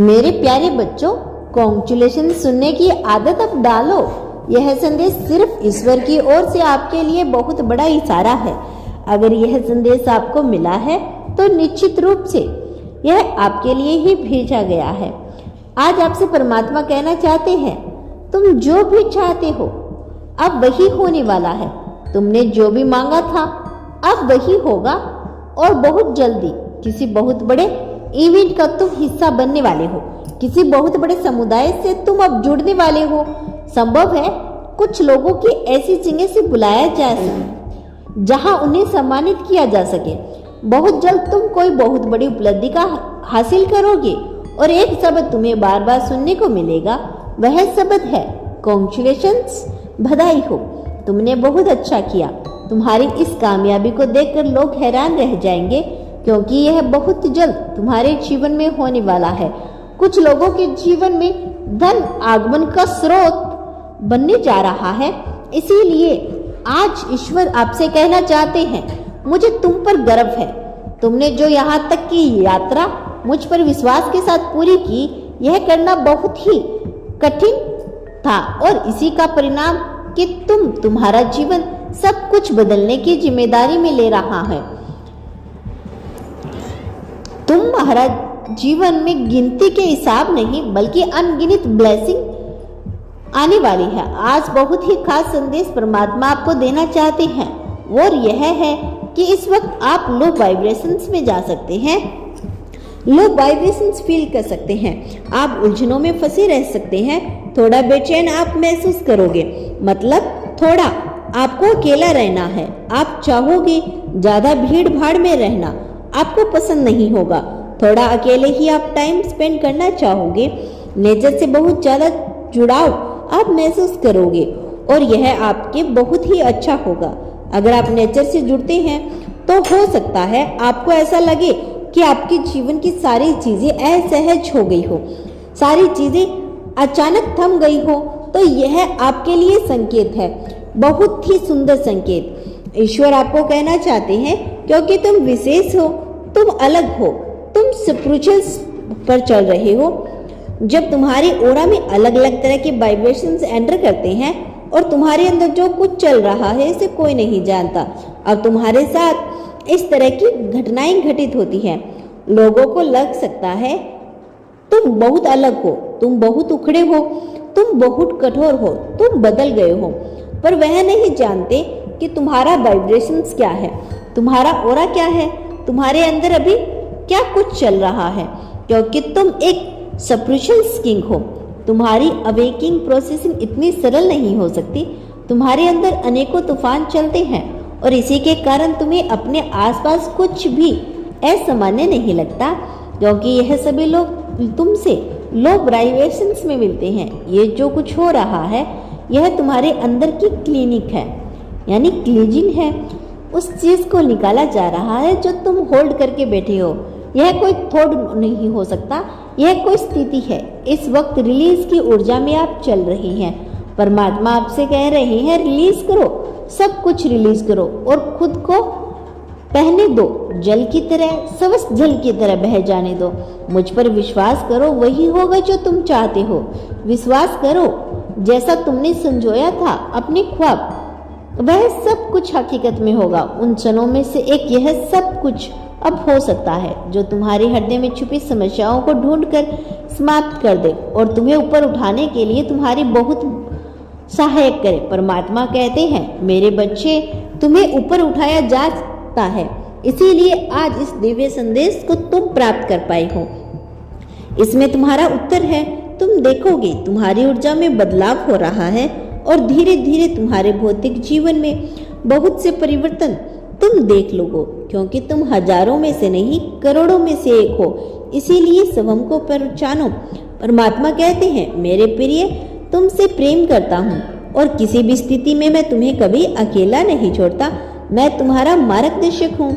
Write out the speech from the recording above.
मेरे प्यारे बच्चों, कॉन्ग्रेचुलेशन सुनने की आदत अब डालो। यह संदेश सिर्फ ईश्वर की ओर से आपके लिए बहुत बड़ा इशारा है। अगर यह संदेश आपको मिला है तो निश्चित रूप से यह आपके लिए ही भेजा गया है। आज आपसे परमात्मा कहना चाहते हैं, तुम जो भी चाहते हो अब वही होने वाला है। तुमने जो भी मांगा था अब वही होगा और बहुत जल्दी किसी बहुत बड़े इवेंट का तुम हिस्सा बनने वाले हो। किसी बहुत बड़े समुदाय से तुम अब जुड़ने वाले हो। संभव है कुछ लोगों की ऐसी जगह से बुलाया जा सके जहां उन्हें सम्मानित किया जा सके। बहुत जल्द तुम कोई बहुत बड़ी उपलब्धि का हासिल करोगे और एक शब्द तुम्हें बार बार सुनने को मिलेगा। वह शब्द है कॉन्ग्रेचुलेशंस, बधाई हो, तुमने बहुत अच्छा किया। तुम्हारी इस कामयाबी को देखकर लोग हैरान रह जाएंगे क्योंकि यह बहुत जल्द तुम्हारे जीवन में होने वाला है। कुछ लोगों के जीवन में धन आगमन का स्रोत बनने जा रहा है। इसीलिए आज ईश्वर आपसे कहना चाहते हैं, मुझे तुम पर गर्व है। तुमने जो यहाँ तक की यात्रा मुझ पर विश्वास के साथ पूरी की, यह करना बहुत ही कठिन था और इसी का परिणाम कि तुम्हारा जीवन सब कुछ बदलने की जिम्मेदारी में ले रहा है। तुम्हारा जीवन में गिनती के हिसाब नहीं बल्कि अनगिनत ब्लेसिंग आने वाली है। आज बहुत ही खास संदेश परमात्मा आपको देना चाहते हैं और यह है कि इस वक्त आप लो वाइब्रेशंस में जा सकते हैं, लो वाइब्रेशंस फील कर सकते हैं। आप उलझनों में फंसे रह सकते हैं। थोड़ा बेचैन आप महसूस करोगे, मतलब थोड़ा आपको अकेला रहना है। आप चाहोगे ज्यादा भीड़ भाड़ में रहना आपको पसंद नहीं होगा। थोड़ा अकेले ही आप टाइम स्पेंड करना चाहोगे। नेचर से बहुत ज्यादा जुड़ाव आप महसूस करोगे और यह आपके बहुत ही अच्छा होगा। अगर आप नेचर से जुड़ते हैं तो हो सकता है आपको ऐसा लगे कि आपके जीवन की सारी चीजें असहज हो गई हो, सारी चीजें अचानक थम गई हो। तो यह आपके लिए संकेत है, बहुत ही सुंदर संकेत। ईश्वर आपको कहना चाहते हैं क्योंकि तुम विशेष हो, तुम अलग हो, तुम स्पिरिचुअल पर चल रहे हो। जब तुम्हारी ओरा में अलग अलग तरह के वाइब्रेशंस एंटर करते हैं और तुम्हारे अंदर जो कुछ चल रहा है इसे कोई नहीं जानता। अब तुम्हारे साथ इस तरह की घटनाएं घटित होती हैं। लोगों को लग सकता है तुम बहुत अलग हो, तुम बहुत उखड़े हो, तुम बहुत कठोर हो, तुम बदल गए हो, पर वह नहीं जानते कि तुम्हारा वाइब्रेशंस क्या है, तुम्हारा ओरा क्या है, तुम्हारे अंदर अभी क्या कुछ चल रहा है। क्योंकि तुम एक स्पिरिचुअल किंग हो। तुम्हारी अवेकिंग प्रोसेसिंग इतनी सरल नहीं हो सकती। तुम्हारे अंदर अनेकों तूफान चलते हैं और इसी के कारण तुम्हें अपने आसपास कुछ भी असामान्य नहीं लगता, क्योंकि यह सभी लोग तुमसे लो वाइब्रेशंस में मिलते हैं। ये जो कुछ हो रहा है यह तुम्हारे अंदर की क्लिनिक है, यानी क्लीजिंग है। उस चीज को निकाला जा रहा है जो तुम होल्ड करके बैठे हो। यह कोई थॉट नहीं हो सकता, यह कोई स्थिति है। इस वक्त रिलीज की ऊर्जा में आप चल रही हैं। परमात्मा आपसे कह रहे हैं, रिलीज करो, सब कुछ रिलीज करो और खुद को बहने दो, जल की तरह, स्वस्थ जल की तरह बह जाने दो। मुझ पर विश्वास करो, वही होगा जो तुम चाहते हो। विश्वास करो, जैसा तुमने संजोया था अपने ख्वाब, वह सब कुछ हकीकत में होगा। उन क्षणों में से एक यह सब कुछ अब हो सकता है जो तुम्हारे हृदय में छुपी समस्याओं को ढूंढकर समाप्त कर दे और तुम्हें ऊपर उठाने के लिए तुम्हारी बहुत सहायक करे। परमात्मा कहते हैं, मेरे बच्चे, तुम्हें ऊपर उठाया जा सकता है, इसीलिए आज इस दिव्य संदेश को तुम प्राप्त कर पाए हो। इसमें तुम्हारा उत्तर है। तुम देखोगे तुम्हारी ऊर्जा में बदलाव हो रहा है और धीरे धीरे तुम्हारे भौतिक जीवन में बहुत से परिवर्तन तुम देख लोगे, क्योंकि तुम हजारों में से नहीं करोड़ों में से एक हो। इसीलिए सबम को पहचानो। परमात्मा कहते हैं, मेरे प्रिय, तुमसे प्रेम करता हूँ और किसी भी स्थिति में मैं तुम्हें कभी अकेला नहीं छोड़ता। मैं तुम्हारा मार्गदर्शक हूँ।